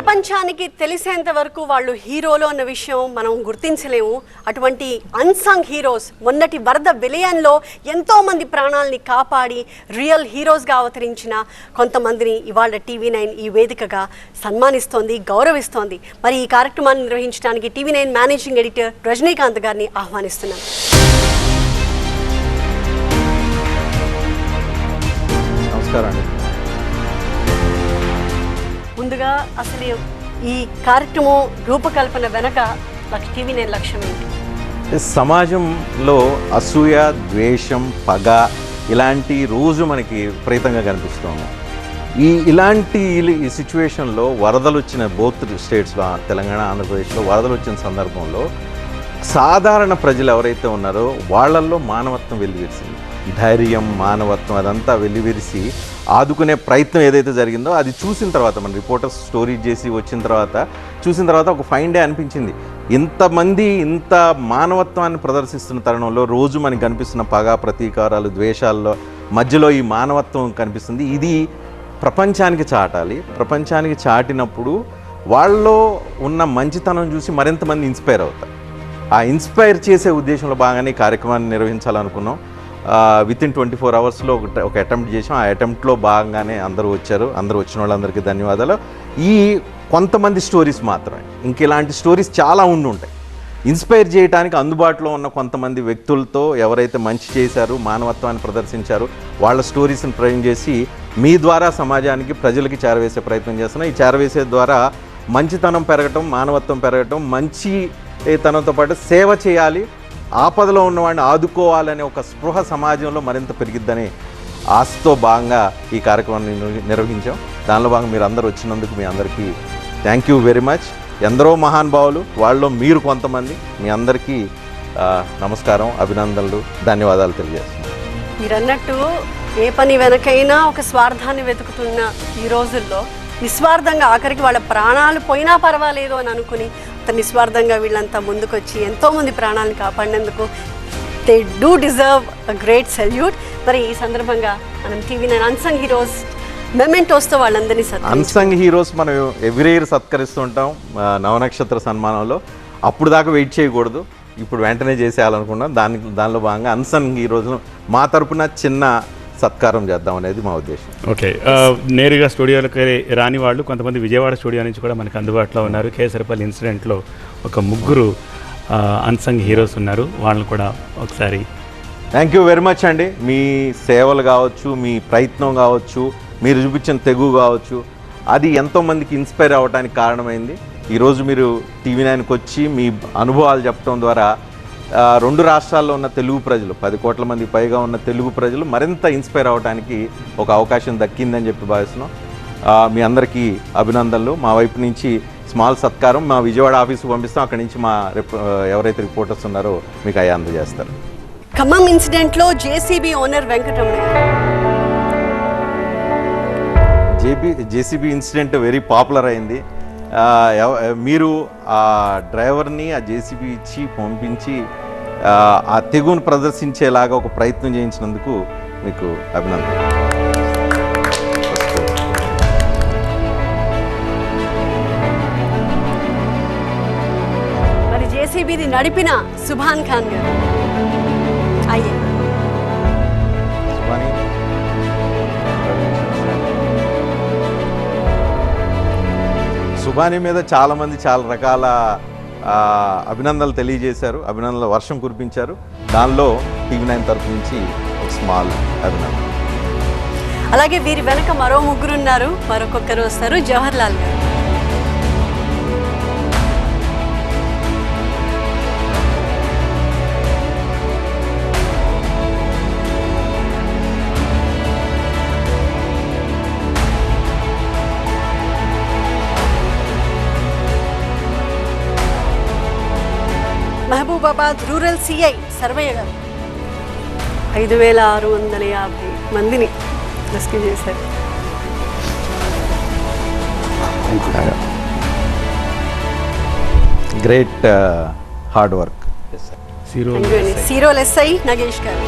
ప్రపంచానికి తెలిసేంత వరకు వాళ్ళు హీరోలు అన్న విషయం మనం గుర్తించలేము. అటువంటి అన్సంగ్ హీరోస్ మొన్నటి వరద విలయంలో ఎంతోమంది ప్రాణాలని కాపాడి రియల్ హీరోస్గా అవతరించిన కొంతమందిని ఇవాళ TV9 ఈ వేదికగా సన్మానిస్తోంది, గౌరవిస్తోంది. మరి ఈ కార్యక్రమాన్ని నిర్వహించడానికి TV9 మేనేజింగ్ ఎడిటర్ రజనీకాంత్ గారిని ఆహ్వానిస్తున్నాం. నమస్కారం అండి. ముందుగా అసలు ఈ కార్యక్రమం రూపకల్పన వెనక TV9 లక్ష్యం ఏంటి? సమాజంలో అసూయ, ద్వేషం, పగ ఇలాంటి రోజు మనకి విపరీతంగా కనిపిస్తుంది. ఇలాంటి సిచ్యువేషన్లో వరదలు వచ్చిన బోత్ స్టేట్స్లో, తెలంగాణ, ఆంధ్రప్రదేశ్లో వరదలు వచ్చిన సందర్భంలో సాధారణ ప్రజలు ఎవరైతే ఉన్నారో వాళ్ళల్లో మానవత్వం వెల్లివిరిసింది. ధైర్యం, మానవత్వం అదంతా వెల్లివిరిసి ఆదుకునే ప్రయత్నం ఏదైతే జరిగిందో అది చూసిన తర్వాత మన రిపోర్టర్స్ స్టోరీ చేసి చూసిన తర్వాత ఒక ఫైన్ డే అనిపించింది. ఇంతమంది ఇంత మానవత్వాన్ని ప్రదర్శిస్తున్న తరుణంలో రోజు మనకి కనిపిస్తున్న పగ, ప్రతీకారాలు, ద్వేషాల్లో మధ్యలో ఈ మానవత్వం కనిపిస్తుంది. ఇది ప్రపంచానికి చాటాలి. ప్రపంచానికి చాటినప్పుడు వాళ్ళలో ఉన్న మంచితనం చూసి మరింతమంది ఇన్స్పైర్ అవుతారు. ఆ ఇన్స్పైర్ చేసే ఉద్దేశంలో బాగానే కార్యక్రమాన్ని నిర్వహించాలనుకున్నాం. వితిన్ 24 అవర్స్లో ఒక అటెంప్ట్ చేసాం. ఆ అటెంప్ట్లో భాగంగానే అందరూ వచ్చారు. అందరూ వచ్చిన వాళ్ళందరికీ ధన్యవాదాలు. ఈ కొంతమంది స్టోరీస్ మాత్రమే, ఇంక ఇలాంటి స్టోరీస్ చాలా ఉంటాయి. ఇన్స్పైర్ చేయడానికి అందుబాటులో ఉన్న కొంతమంది వ్యక్తులతో ఎవరైతే మంచి చేశారు, మానవత్వాన్ని ప్రదర్శించారు, వాళ్ళ స్టోరీస్ని ప్రజెంట్ చేసి మీ ద్వారా సమాజానికి, ప్రజలకి చేరవేసే ప్రయత్నం చేస్తున్నాం. ఈ చేరవేసే ద్వారా మంచితనం పెరగటం, మానవత్వం పెరగటం, మంచితనంతో పాటు సేవ చేయాలి, ఆపదలో ఉన్నవాడిని ఆదుకోవాలనే ఒక స్పృహ సమాజంలో మరింత పెరిగిద్దని ఆశతో భాగంగా ఈ కార్యక్రమాన్ని నిర్వహించాం. దానిలో భాగంగా మీరు అందరూ వచ్చినందుకు మీ అందరికీ థ్యాంక్ యూ వెరీ మచ్. ఎందరో మహానుభావులు, వాళ్ళలో మీరు కొంతమంది, మీ అందరికీ నమస్కారం, అభినందనలు, ధన్యవాదాలు తెలియజేస్తున్నాను. మీరు అన్నట్టు ఏ పని వెనకైనా ఒక స్వార్థాన్ని వెతుకుతున్న ఈ రోజుల్లో నిస్వార్థంగా ఆఖరికి వాళ్ళ ప్రాణాలు పోయినా పర్వాలేదు అని అనుకుని నిస్వార్థంగా వీళ్ళంతా ముందుకొచ్చి ఎంతోమంది ప్రాణాలను కాపాడినందుకు they do deserve a great salute. మరి ఈ సందర్భంగా మనం TV9 అన్సంగ్ హీరోస్ మెమెంటోస్తో వాళ్ళందరినీ అన్సంగ్ హీరోస్ మనం ఎవ్రీ ఇయర్ సత్కరిస్తుంటాం నవనక్షత్ర సన్మానంలో. అప్పుడు దాకా వెయిట్ చేయకూడదు, ఇప్పుడు వెంటనే చేసేయాలనుకున్నాం. దానిలో భాగంగా అన్సంగ్ హీరోస్ మా తరపున చిన్న సత్కారం చేద్దాం అనేది మా ఉద్దేశం. ఓకే, నేరుగా స్టూడియోలకి రాని వాళ్ళు కొంతమంది విజయవాడ స్టూడియో నుంచి కూడా మనకు అందుబాటులో ఉన్నారు. కేసరపల్లి ఇన్సిడెంట్లో ఒక ముగ్గురు అన్సంగ్ హీరోస్ ఉన్నారు, వాళ్ళని కూడా ఒకసారి థ్యాంక్ యూ వెరీ మచ్ అండి. మీ సేవలు కావచ్చు, మీ ప్రయత్నం కావచ్చు, మీరు చూపించిన తెగువ కావచ్చు, అది ఎంతోమందికి ఇన్స్పైర్ అవ్వడానికి కారణమైంది. ఈరోజు మీరు TV9కి వచ్చి మీ అనుభవాలు చెప్పడం ద్వారా 2 రాష్ట్రాల్లో ఉన్న తెలుగు ప్రజలు, 10 కోట్ల మంది పైగా ఉన్న తెలుగు ప్రజలు మరింత ఇన్స్పైర్ అవ్వడానికి ఒక అవకాశం దక్కిందని చెప్పి భావిస్తున్నాం. మీ అందరికీ అభినందనలు. మా వైపు నుంచి స్మాల్ సత్కారం మా విజయవాడ ఆఫీస్కి పంపిస్తాం. అక్కడి నుంచి మా ఎవరైతే రిపోర్టర్స్ ఉన్నారో మీకు అయ్యి అందజేస్తారు. ఖమ్మం ఇన్సిడెంట్లో JCB owner Venkataramana, JCB incident very popular అయింది. మీరు ఆ డ్రైవర్ని ఆ JCB ఇచ్చి పంపించి ఆ తెగును ప్రదర్శించేలాగా ఒక ప్రయత్నం చేయించినందుకు మీకు అభినందన. మరి JCBని నడిపిన సుభాన్ ఖాన్ గారు అయ్యే సుభాని మీద చాలామంది చాలా రకాల అభినందనలు తెలియజేశారు, అభినందనల వర్షం కురిపించారు. దానిలో TV9 తరఫు నుంచి ఒక స్మాల్ అభినందన. అలాగే వీరి వెనక మరో ముగ్గురు ఉన్నారు, మరొకొక్కరు వస్తారు, జవహర్ లాల్ గారు. మహబూబాబాద్ రూరల్ CI సర్వయ్య గారు 5650 మందిని రెస్క్యూ చేశారు. Great hard work. సీరోల్ SI నగేష్ గారు.